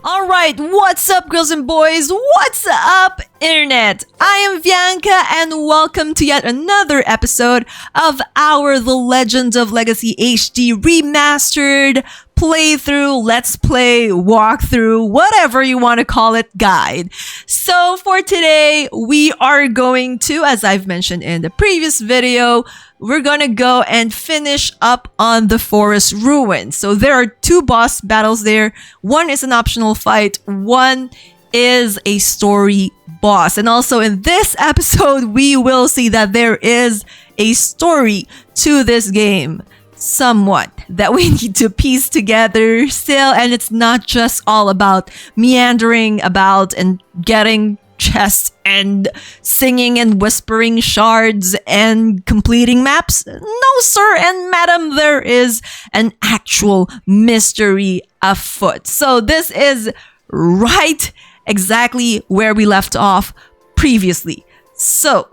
Alright, what's up girls and boys? What's up internet? I am Vianca and welcome to yet another episode of our The Legend of Legacy HD Remastered playthrough, let's play, walkthrough, whatever you want to call it, guide. So for today, we are going to, as I've mentioned in the previous video, we're gonna go and finish up on the forest ruins. So there are two boss battles there. One is an optional fight, one is a story boss. And also in this episode, we will see that there is a story to this game. Somewhat that we need to piece together still, and it's not just all about meandering about and getting chests and singing and whispering shards and completing maps. No sir and madam, there is an actual mystery afoot. So this is right exactly where we left off previously. So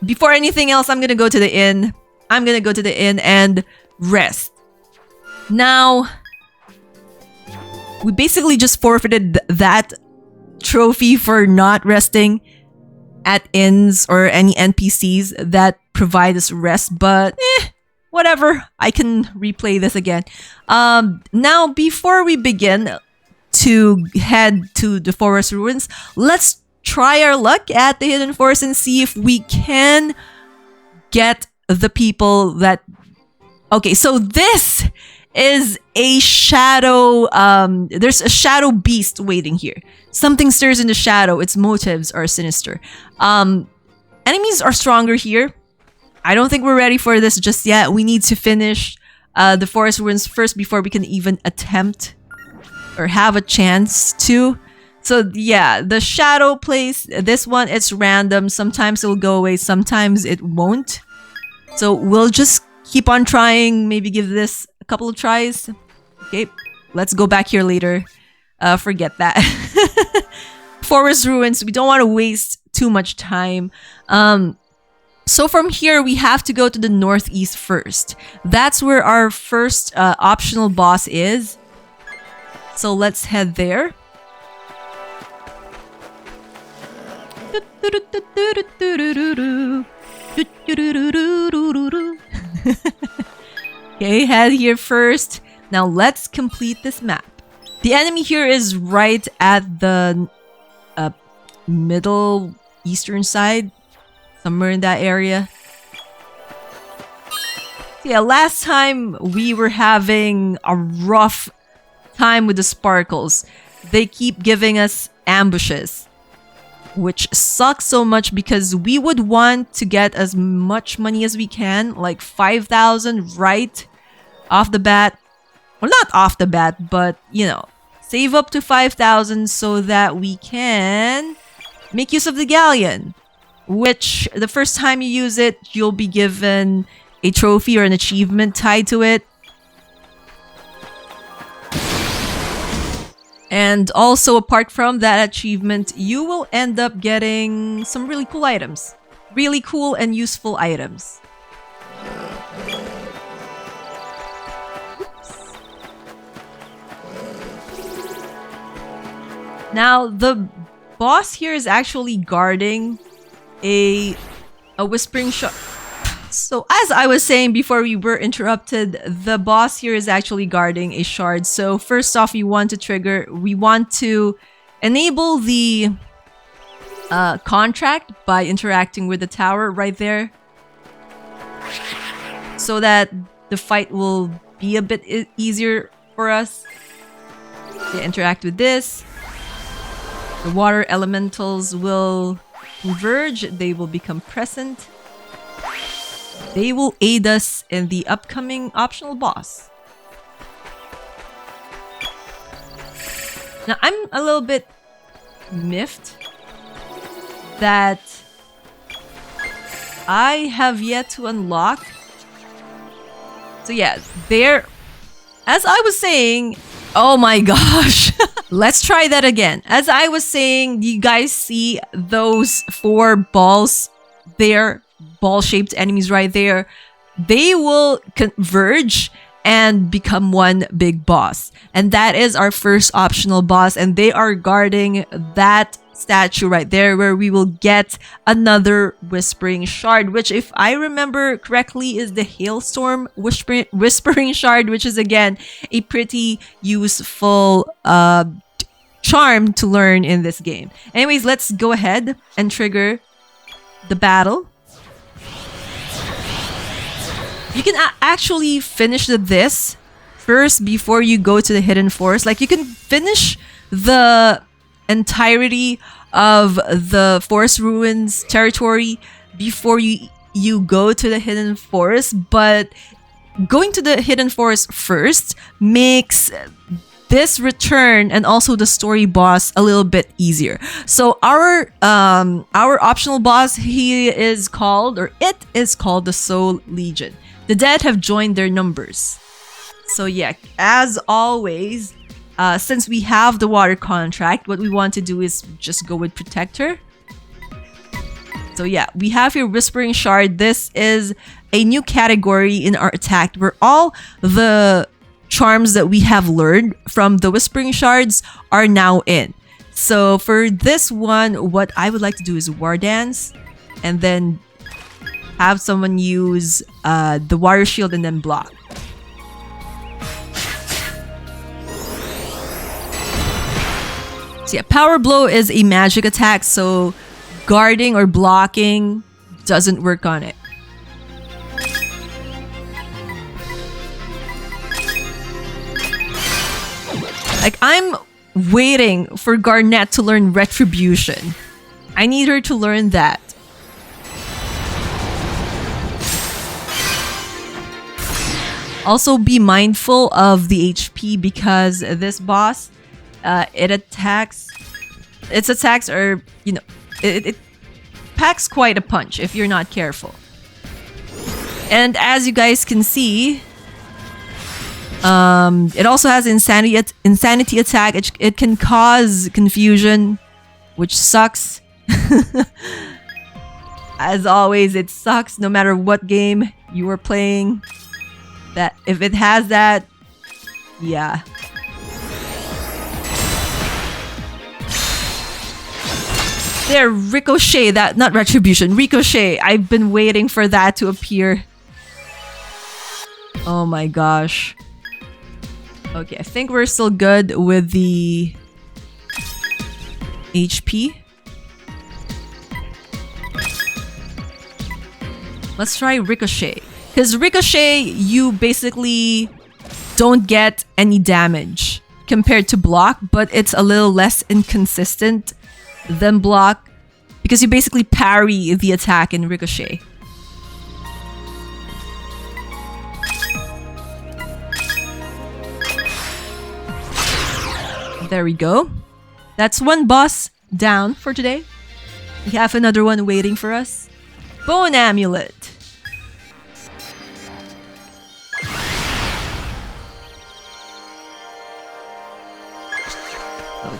before anything else, I'm gonna go to the inn. I'm gonna go to the inn and rest. Now, we basically just forfeited that trophy for not resting at inns or any NPCs that provide us rest, but whatever. I can replay this again. Now, before we begin to head to the forest ruins, let's try our luck at the hidden forest and see if we can get the people that... Okay, so this is a shadow, there's a shadow beast waiting here. Something stirs in the shadow, its motives are sinister. Enemies are stronger here. I don't think we're ready for this just yet. We need to finish the forest ruins first before we can even attempt or have a chance to. So yeah, the shadow place, this one, it's random. Sometimes it will go away, sometimes it won't. So we'll just keep on trying, maybe give this a couple of tries. Okay, let's go back here later. Forget that. Forest ruins, we don't want to waste too much time. So from here, we have to go to the northeast first. That's where our first optional boss is. So let's head there. Okay, head here first. Now let's complete this map. The enemy here is right at the middle eastern side, somewhere in that area. Yeah, last time we were having a rough time with the sparkles. They keep giving us ambushes, which sucks so much because we would want to get as much money as we can, like 5,000 right off the bat. Well, not off the bat, but you know, save up to 5,000 so that we can make use of the galleon, which the first time you use it, you'll be given a trophy or an achievement tied to it. And also, apart from that achievement, you will end up getting some really cool items. Really cool and useful items. Oops. Now, the boss here is actually guarding a Whispering Shard. So as I was saying before we were interrupted, the boss here is actually guarding a shard. So first off, we want to enable the contract by interacting with the tower right there, so that the fight will be a bit easier for us. Okay, interact with this. The water elementals will converge, they will become present. They will aid us in the upcoming optional boss. Now, I'm a little bit miffed that I have yet to unlock. So yeah, there... As I was saying... Oh my gosh! Let's try that again. As I was saying, you guys see those 4 balls there? Ball-shaped enemies right there. They will converge and become one big boss. And that is our first optional boss, and they are guarding that statue right there where we will get another Whispering Shard, which if I remember correctly is the Hailstorm Whispering Shard, which is again a pretty useful charm to learn in this game. Anyways, let's go ahead and trigger the battle. You can actually finish this first before you go to the hidden forest. Like, you can finish the entirety of the Forest Ruins territory before you go to the hidden forest, but going to the hidden forest first makes this return and also the story boss a little bit easier. So our optional boss, it is called the Soul Legion. The dead have joined their numbers. So yeah, as always, since we have the water contract, what we want to do is just go with Protector. So yeah, we have here Whispering Shard. This is a new category in our attack where all the charms that we have learned from the Whispering Shards are now in. So for this one, what I would like to do is War Dance and then have someone use the Water Shield and then block. So yeah, Power Blow is a magic attack, so guarding or blocking doesn't work on it. Like, I'm waiting for Garnet to learn Retribution. I need her to learn that. Also be mindful of the HP because this boss, its attacks are, it packs quite a punch if you're not careful. And as you guys can see, it also has insanity attack. It can cause confusion, which sucks. As always, it sucks no matter what game you are playing. That if it has that, yeah. There, Ricochet, not Retribution, Ricochet. I've been waiting for that to appear. Oh my gosh. Okay, I think we're still good with the HP. Let's try Ricochet. Because Ricochet, you basically don't get any damage compared to Block, but it's a little less inconsistent than Block because you basically parry the attack in Ricochet. There we go. That's one boss down for today. We have another one waiting for us. Bone Amulet.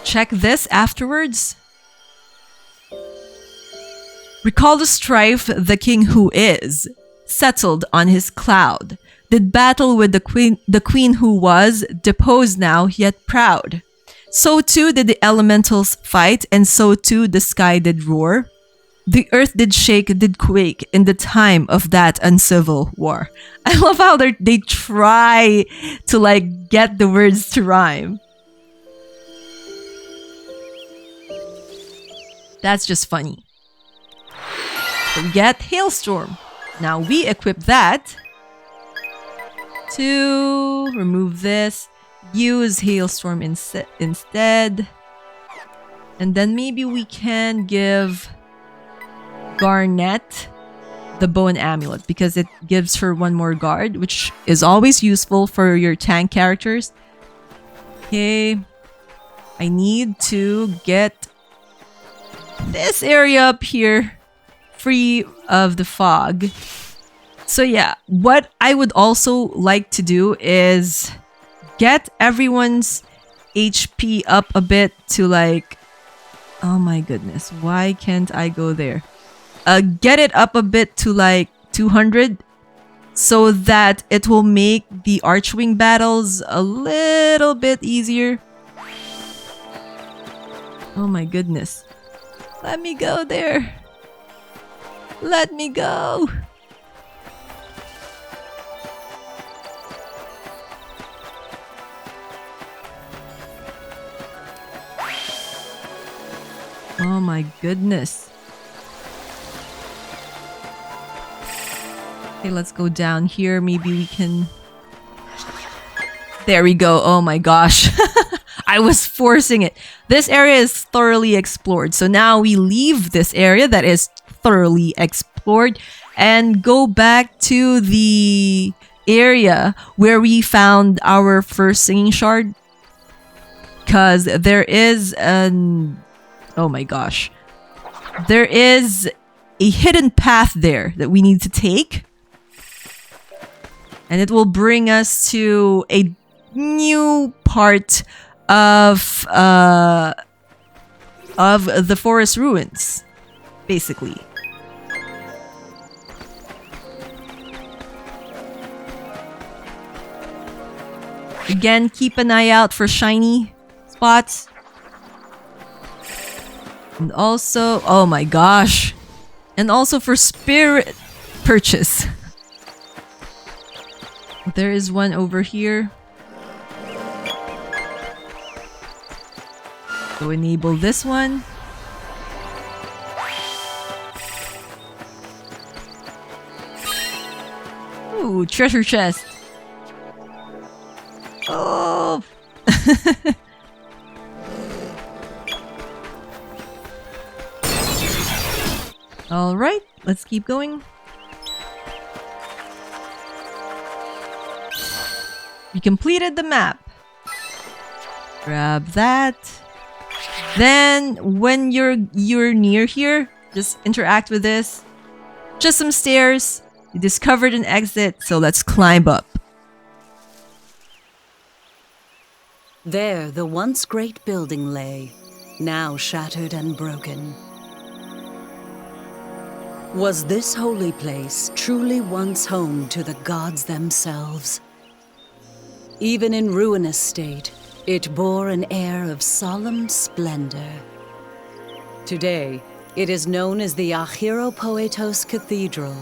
Check this afterwards. Recall the strife the king who is settled on his cloud. Did battle with the queen who was deposed now yet proud. So too did the elementals fight, and so too the sky did roar. The earth did shake, did quake in the time of that uncivil war. I love how they try to like get the words to rhyme. That's just funny. So we get Hailstorm. Now we equip that to remove this. Use Hailstorm instead. And then maybe we can give Garnet the Bone Amulet because it gives her one more guard, which is always useful for your tank characters. Okay. I need to get this area up here free of the fog. So yeah, what I would also like to do is get everyone's HP up a bit to like, oh my goodness, why can't I go there? Get it up a bit to like 200 so that it will make the Archwing battles a little bit easier. Oh my goodness. Let me go there. Let me go. Oh my goodness. Okay, let's go down here. Maybe we can... There we go. Oh my gosh. I was forcing it. This area is thoroughly explored. So now we leave this area that is thoroughly explored and go back to the area where we found our first singing shard. Because there is an... Oh my gosh. There is a hidden path there that we need to take. And it will bring us to a new part of the forest ruins, basically. Again, keep an eye out for shiny spots. And also, oh my gosh. And also for spirit purchase. There is one over here. So enable this one. Ooh, treasure chest. Oh. All right, let's keep going. We completed the map. Grab that. Then when you're near here, just interact with this. Just some stairs. You discovered an exit, so let's climb up. There the once great building lay, now shattered and broken. Was this holy place truly once home to the gods themselves? Even in ruinous state, it bore an air of solemn splendor. Today, it is known as the Argyropoetos Cathedral,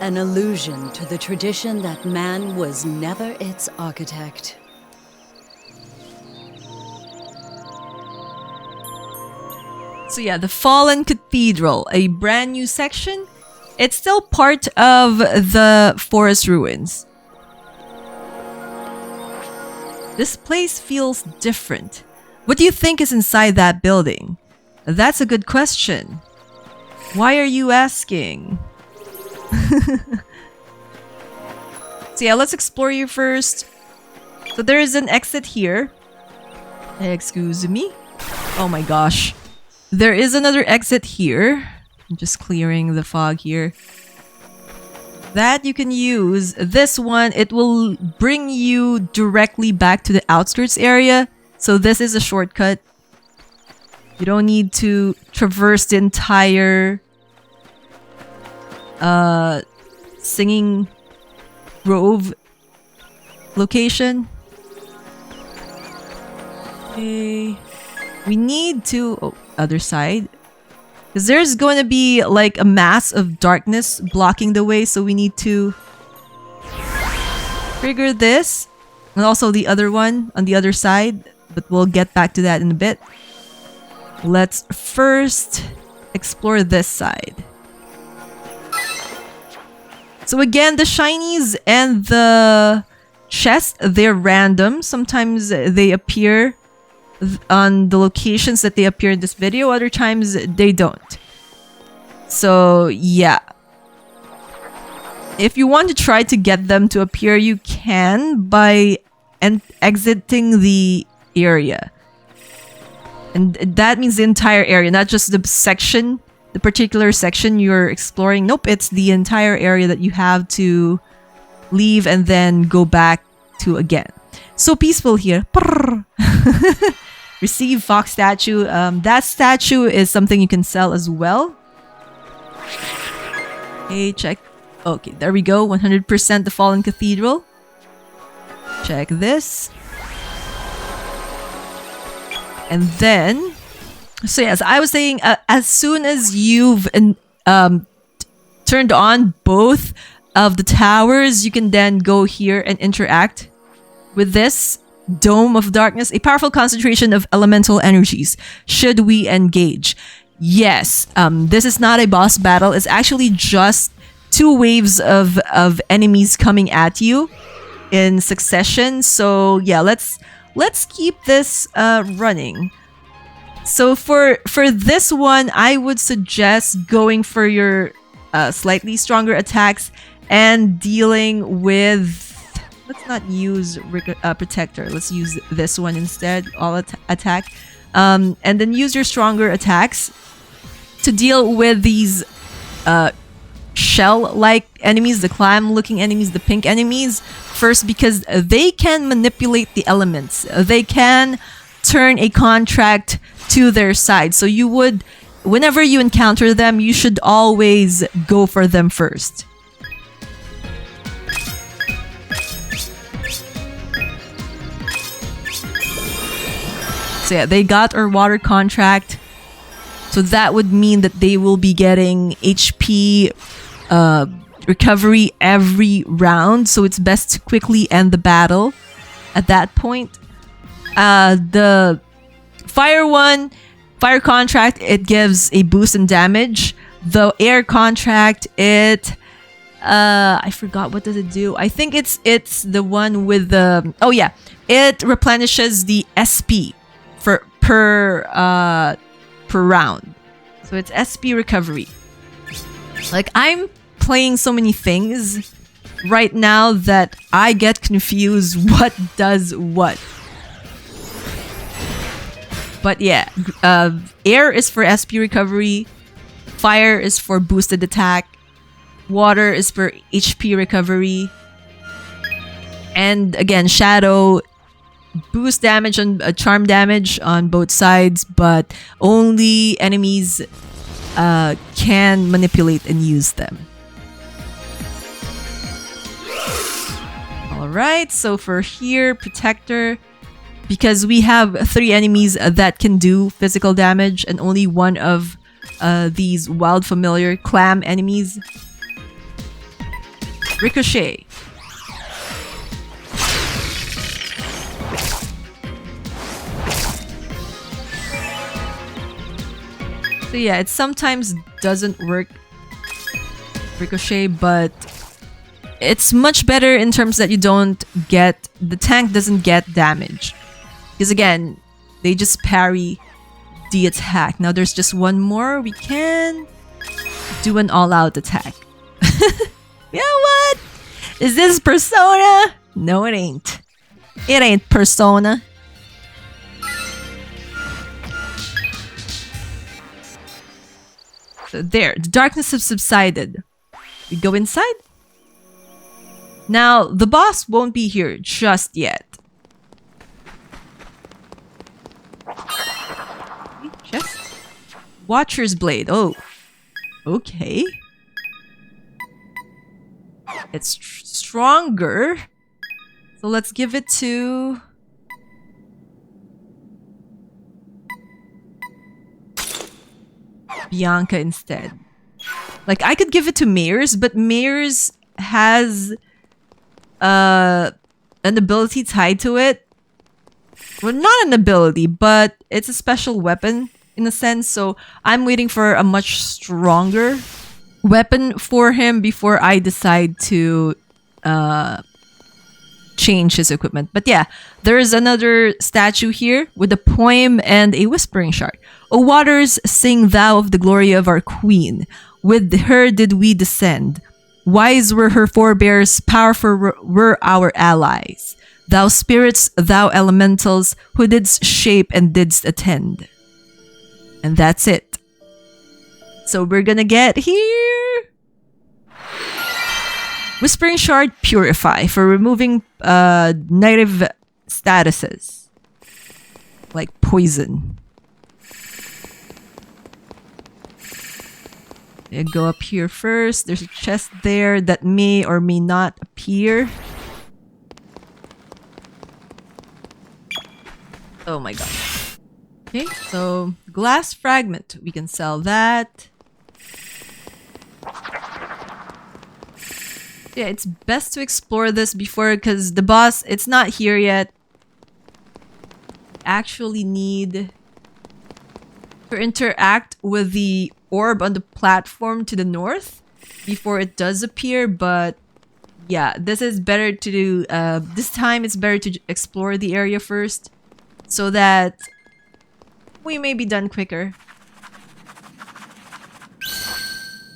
an allusion to the tradition that man was never its architect. So yeah, the Fallen Cathedral, a brand new section. It's still part of the forest ruins. This place feels different. What do you think is inside that building? That's a good question. Why are you asking? So yeah, let's explore you first. So there is an exit here. Excuse me. Oh my gosh. There is another exit here. I'm just clearing the fog here. That you can use. This one, it will bring you directly back to the outskirts area. So this is a shortcut. You don't need to traverse the entire Singing Grove location. Okay. We need to... Oh, other side. Because there's going to be like a mass of darkness blocking the way, so we need to trigger this. And also the other one on the other side, but we'll get back to that in a bit. Let's first explore this side. So again, the shinies and the chests, they're random. Sometimes they appear on the locations that they appear in this video, other times they don't. So yeah, if you want to try to get them to appear, you can by exiting the area, and that means the entire area, not just the section, the particular section you're exploring. Nope, it's the entire area that you have to leave and then go back to again. So peaceful here. Receive fox statue. That statue is something you can sell as well. Okay, check Okay, there we go. 100% the Fallen Cathedral. Check this. And then, so yes, I was saying, as soon as you've turned on both of the towers, you can then go here and interact with this Dome of Darkness, a powerful concentration of elemental energies. Should we engage? Yes, this is not a boss battle. It's actually just 2 waves of enemies coming at you in succession. So yeah, let's keep this running. So for this one, I would suggest going for your slightly stronger attacks and dealing with... Let's not use Protector. Let's use this one instead. All attack. And then use your stronger attacks to deal with these shell-like enemies, the clam-looking enemies, the pink enemies first, because they can manipulate the elements. They can turn a contract to their side. So you would, whenever you encounter them, you should always go for them first. So yeah, they got our water contract. So that would mean that they will be getting HP recovery every round. So it's best to quickly end the battle at that point. The fire contract, it gives a boost in damage. The air contract, it I forgot, what does it do? I think it's the one with the... Oh yeah, it replenishes the SP for per round. So it's SP recovery. Like, I'm playing so many things right now that I get confused what does what. But yeah, air is for SP recovery, fire is for boosted attack, water is for HP recovery, and again, shadow boost damage and charm damage on both sides, but only enemies can manipulate and use them. Alright, so for here, Protector, because we have 3 enemies that can do physical damage and only one of these wild familiar clam enemies. Ricochet. So yeah, it sometimes doesn't work, Ricochet, but it's much better in terms that you don't get... The tank doesn't get damage. Because again, they just parry the attack. Now there's just one more. We can do an all-out attack. You know what? Is this Persona? No, it ain't. It ain't Persona. So there, the darkness has subsided. We go inside. Now, the boss won't be here just yet. Chest? Watcher's Blade. Oh. Okay. It's stronger. So let's give it to... Bianca instead. Like, I could give it to Mayors, but Mayors has an ability tied to it. Well, not an ability, but it's a special weapon in a sense. So I'm waiting for a much stronger weapon for him before I decide to change his equipment. But yeah, there is another statue here with a poem and a whispering shard. O waters, sing thou of the glory of our queen. With her did we descend. Wise were her forebears, powerful were our allies. Thou spirits, thou elementals, who didst shape and didst attend. And that's it. So we're gonna get here. Whispering Shard Purify for removing negative statuses. Like poison. Go up here first. There's a chest there that may or may not appear. Oh my god. Okay, so glass fragment. We can sell that. Yeah, it's best to explore this before, because the boss, it's not here yet. Actually need to interact with the orb on the platform to the north before it does appear, but yeah, this is better to do, this time it's better to explore the area first so that we may be done quicker.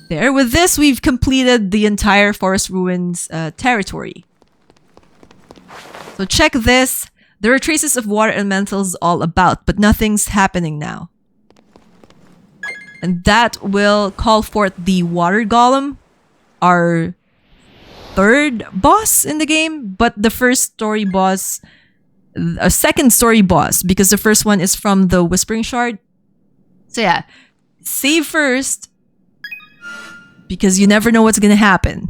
There, with this we've completed the entire Forest Ruins territory. So check this. There are traces of water elementals all about, but nothing's happening now. And that will call forth the water golem, our third boss in the game, but the first story boss, a second story boss, because the first one is from the Whispering Shard. So yeah, save first, because you never know what's gonna happen.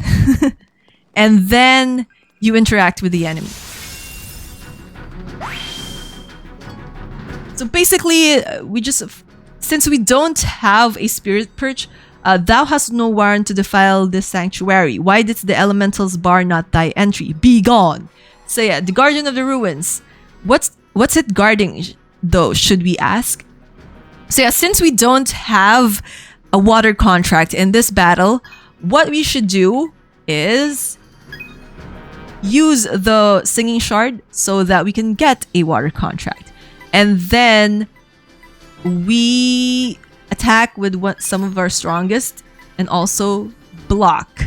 And then you interact with the enemy. So basically, we just... Since we don't have a spirit perch, thou hast no warrant to defile this sanctuary. Why didst the elementals bar not thy entry? Be gone! So yeah, the guardian of the ruins. What's it guarding though, should we ask? So yeah, since we don't have a water contract in this battle, what we should do is use the singing shard so that we can get a water contract. And then we attack with some of our strongest and also block.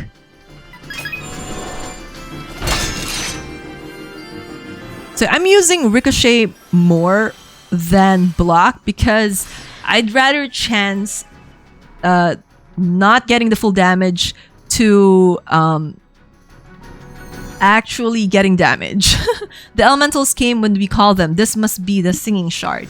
So I'm using Ricochet more than block because I'd rather chance not getting the full damage to actually getting damage. The elementals came when we call them. This must be the singing shard.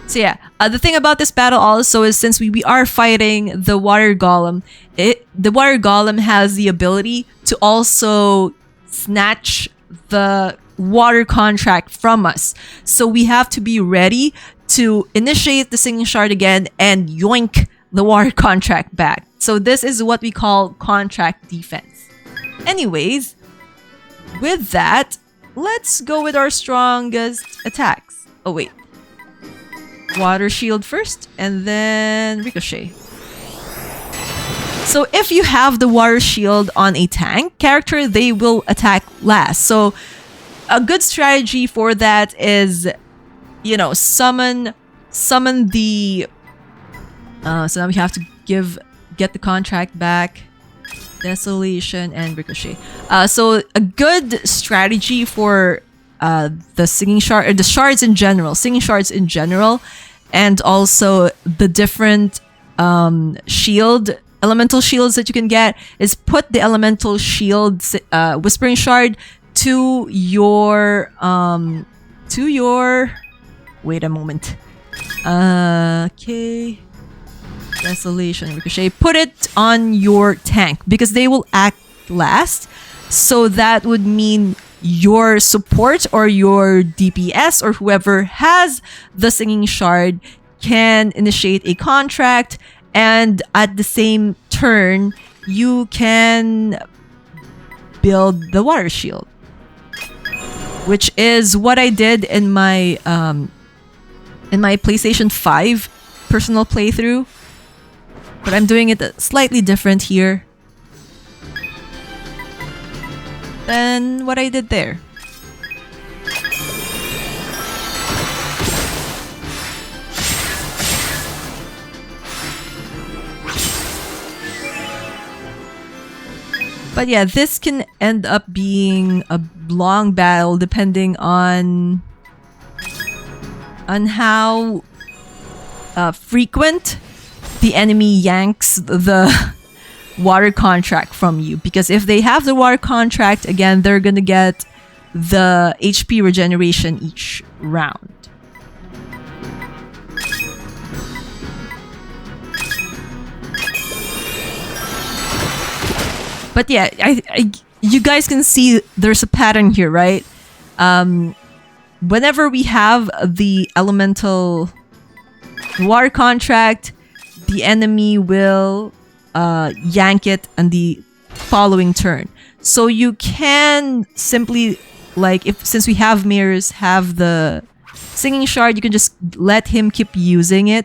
So yeah, the thing about this battle also is since we are fighting the water golem, the water golem has the ability to also snatch the water contract from us. So we have to be ready to initiate the singing shard again and yoink the water contract back. So this is what we call contract defense. Anyways, with that, let's go with our strongest attacks. Oh wait. Water shield first, and then Ricochet. So if you have the water shield on a tank character, they will attack last. So a good strategy for that is, you know, summon the... so now we have to get the contract back. Desolation and Ricochet. So a good strategy for the singing shard, or the shards in general, singing shards in general, and also the different elemental shields that you can get is put the elemental shield Whispering Shard to your wait a moment. Okay. Desolation, Ricochet. Put it on your tank because they will act last. So that would mean your support or your DPS or whoever has the singing shard can initiate a contract, and at the same turn you can build the water shield, which is what I did in my PlayStation 5 personal playthrough, but I'm doing it slightly different here than what I did there. But yeah, this can end up being a long battle depending on how frequent the enemy yanks the water contract from you. Because if they have the water contract, again, they're gonna get the HP regeneration each round. But yeah, you guys can see there's a pattern here, right? Whenever we have the elemental war contract, the enemy will yank it on the following turn. So you can simply, like, since we have mirrors, have the singing shard, you can just let him keep using it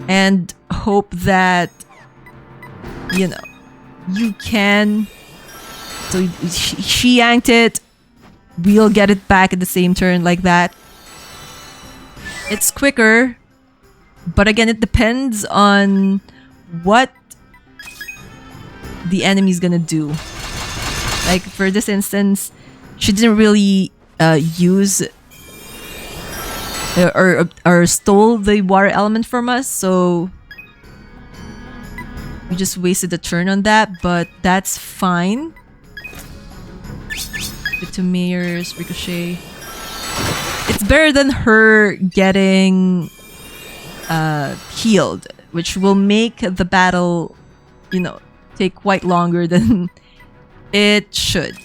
and hope that, you know, you can. So she yanked it, we'll get it back in the same turn, like that. It's quicker, but again, it depends on what the enemy's gonna do. Like for this instance, she didn't really use or stole the water element from us, so we just wasted a turn on that, but that's fine. Get to mirrors, ricochet. It's better than her getting healed, which will make the battle, you know, take quite longer than it should.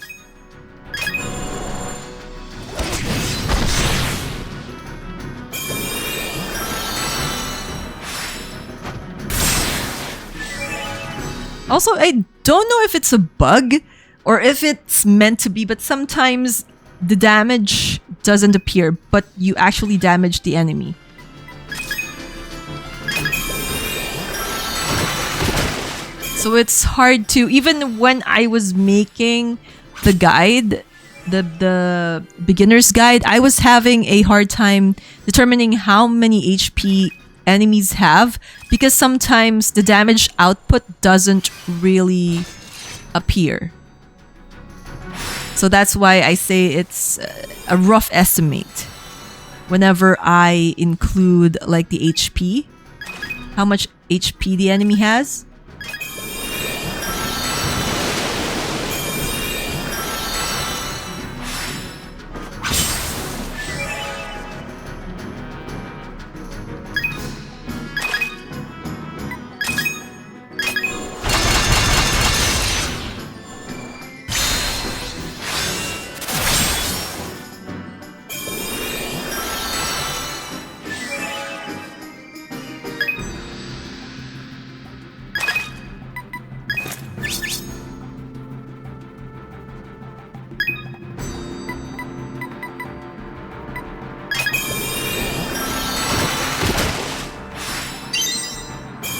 Also, I don't know if it's a bug or if it's meant to be, but sometimes the damage doesn't appear, but you actually damage the enemy. So it's hard to, even when I was making the guide, the beginner's guide, I was having a hard time determining how many HP enemies have, because sometimes the damage output doesn't really appear. So that's why I say it's a rough estimate whenever I include like the HP, how much HP the enemy has.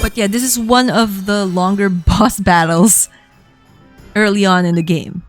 But yeah, this is one of the longer boss battles early on in the game.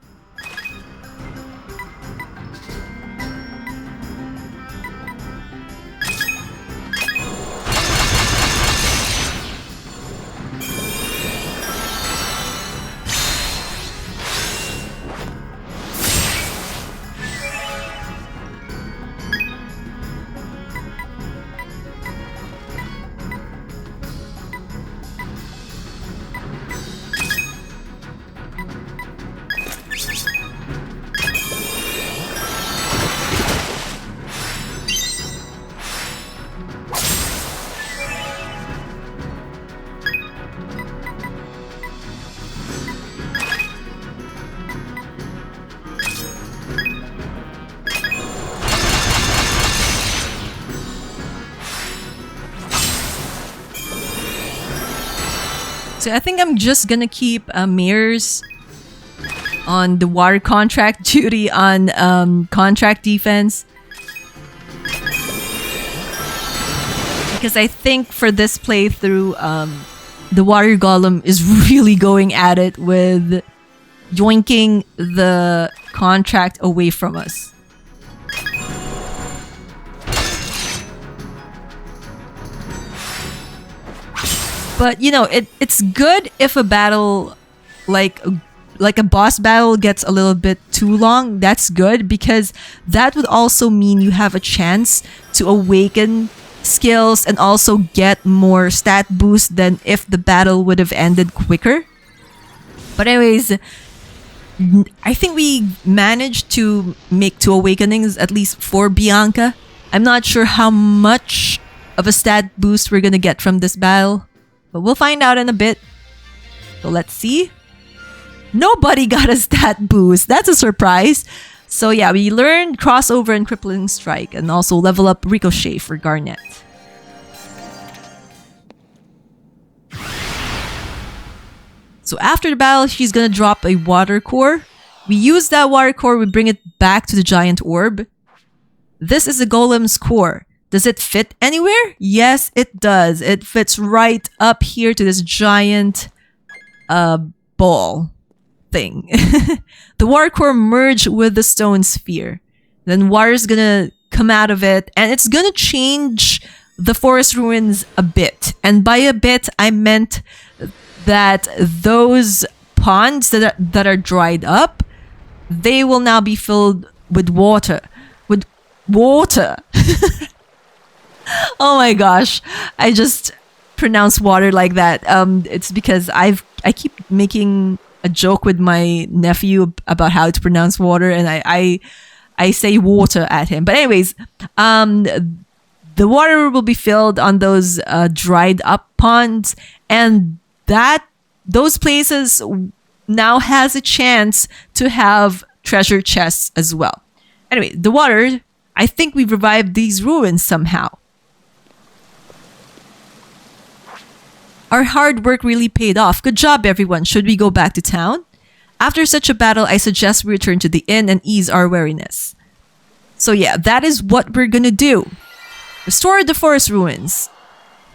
So I think I'm just gonna keep mirrors on the water contract duty on contract defense, because I think for this playthrough the water golem is really going at it with yoinking the contract away from us. But you know, it's good if a battle like a boss battle gets a little bit too long. That's good, because that would also mean you have a chance to awaken skills and also get more stat boost than if the battle would have ended quicker. But anyways, I think we managed to make 2 awakenings, at least for Bianca. I'm not sure how much of a stat boost we're gonna get from this battle, but we'll find out in a bit. So let's see. Nobody got a stat boost. That's a surprise. So yeah, we learned Crossover and Crippling Strike, and also level up Ricochet for Garnet. So after the battle, she's gonna drop a water core. We use that water core, we bring it back to the giant orb. This is the Golem's core. Does it fit anywhere? Yes, it does. It fits right up here to this giant ball thing. The water core merged with the stone sphere. Then water's gonna come out of it, and it's gonna change the forest ruins a bit. And by a bit, I meant that those ponds that are dried up, they will now be filled with water. With water. Oh my gosh. I just pronounce water like that. It's because I keep making a joke with my nephew about how to pronounce water, and I say water at him. But anyways, the water will be filled on those dried up ponds, and those places now has a chance to have treasure chests as well. Anyway, the water, I think we've revived these ruins somehow. Our hard work really paid off. Good job, everyone. Should we go back to town? After such a battle, I suggest we return to the inn and ease our weariness. So yeah, that is what we're gonna do. Restore the forest ruins.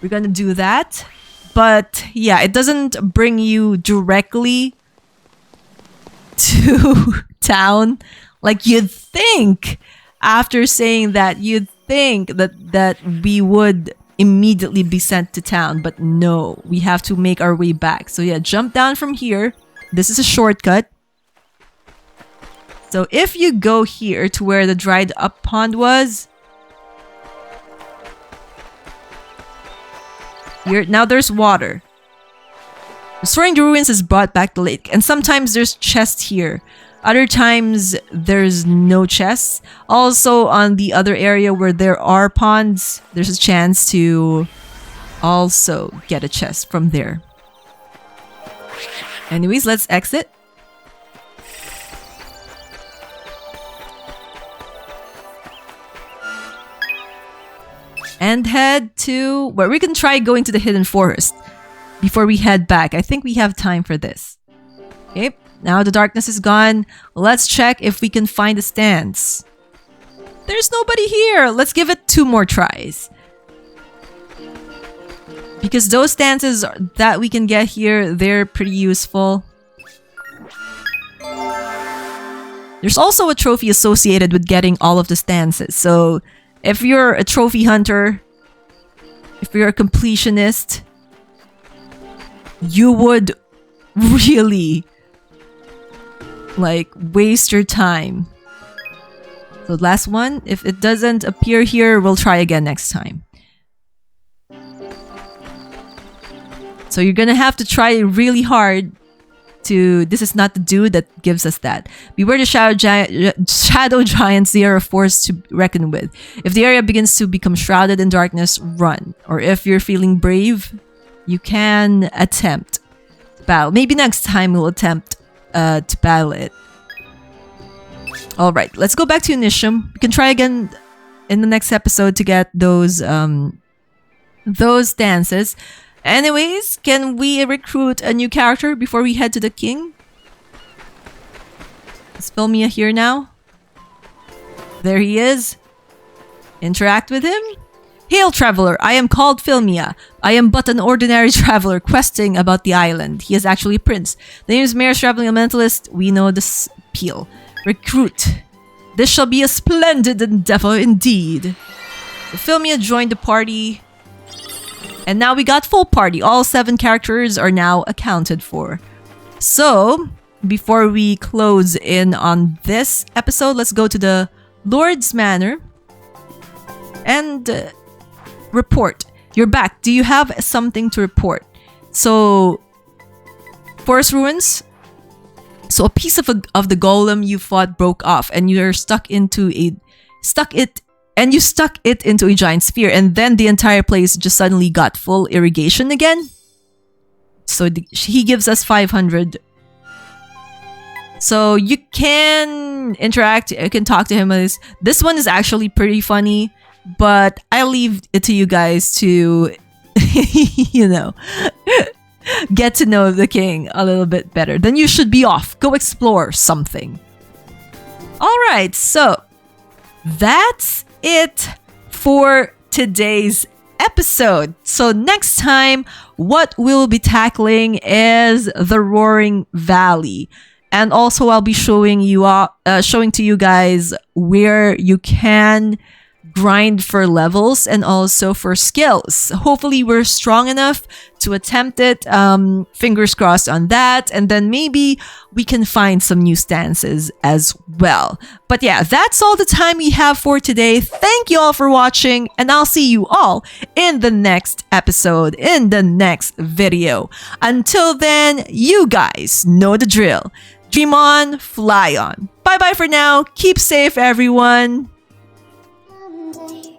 We're gonna do that. But yeah, it doesn't bring you directly to town like you'd think. After saying that, you'd think that we would immediately be sent to town, but no, we have to make our way back. So yeah, jump down from here. This is a shortcut. So if you go here to where the dried up pond was, here now there's water. Restoring the ruins has brought back the lake, and sometimes there's chests here. Other times there's no chests. Also on the other area where there are ponds, there's a chance to also get a chest from there. Anyways, let's exit. And head to where we can try going to the hidden forest before we head back. I think we have time for this. Okay. Now the darkness is gone. Let's check if we can find the stands. There's nobody here. Let's give it 2 more tries. Because those stances that we can get here, they're pretty useful. There's also a trophy associated with getting all of the stances. So if you're a trophy hunter, if you're a completionist, you would really waste your time. So last one, if it doesn't appear here, we'll try again next time. So you're gonna have to try really hard to... This is not the dude that gives us that. Beware the shadow giants, they are a force to reckon with. If the area begins to become shrouded in darkness, run. Or if you're feeling brave, you can attempt to battle. Maybe next time we'll attempt to battle it. Alright, let's go back to INITIUM. We can try again in the next episode to get those dances. Anyways, can we recruit a new character before we head to the king? Is Filmia here now? There he is. Interact with him. Hail, traveler! I am called Filmia. I am but an ordinary traveler questing about the island. He is actually a prince. The name is Mayor's Traveling Elementalist. We know the spiel. Recruit. This shall be a splendid endeavor indeed. So Filmia joined the party. And now we got full party. All 7 characters are now accounted for. So, before we close in on this episode, let's go to the Lord's Manor. And... report. You're back. Do you have something to report? So, forest ruins. So a piece of the golem you fought broke off, and you're stuck into a giant sphere, and then the entire place just suddenly got full irrigation again. So he gives us 500. So you can interact, you can talk to him. This one is actually pretty funny, but I leave it to you guys to, you know, get to know the king a little bit better. Then you should be off. Go explore something. Alright, so that's it for today's episode. So next time, what we'll be tackling is the Roaring Valley. And also, I'll be showing to you guys where you can grind for levels and also for skills. Hopefully, we're strong enough to attempt it. Fingers crossed on that. And then maybe we can find some new stances as well. But yeah, that's all the time we have for today. Thank you all for watching, and I'll see you all in the next episode, in the next video. Until then, you guys know the drill. Dream on, fly on. Bye-bye for now. Keep safe, everyone. Someday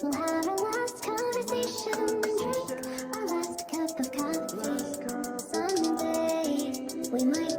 we'll have our last conversation. Drink our last cup of coffee. Someday we might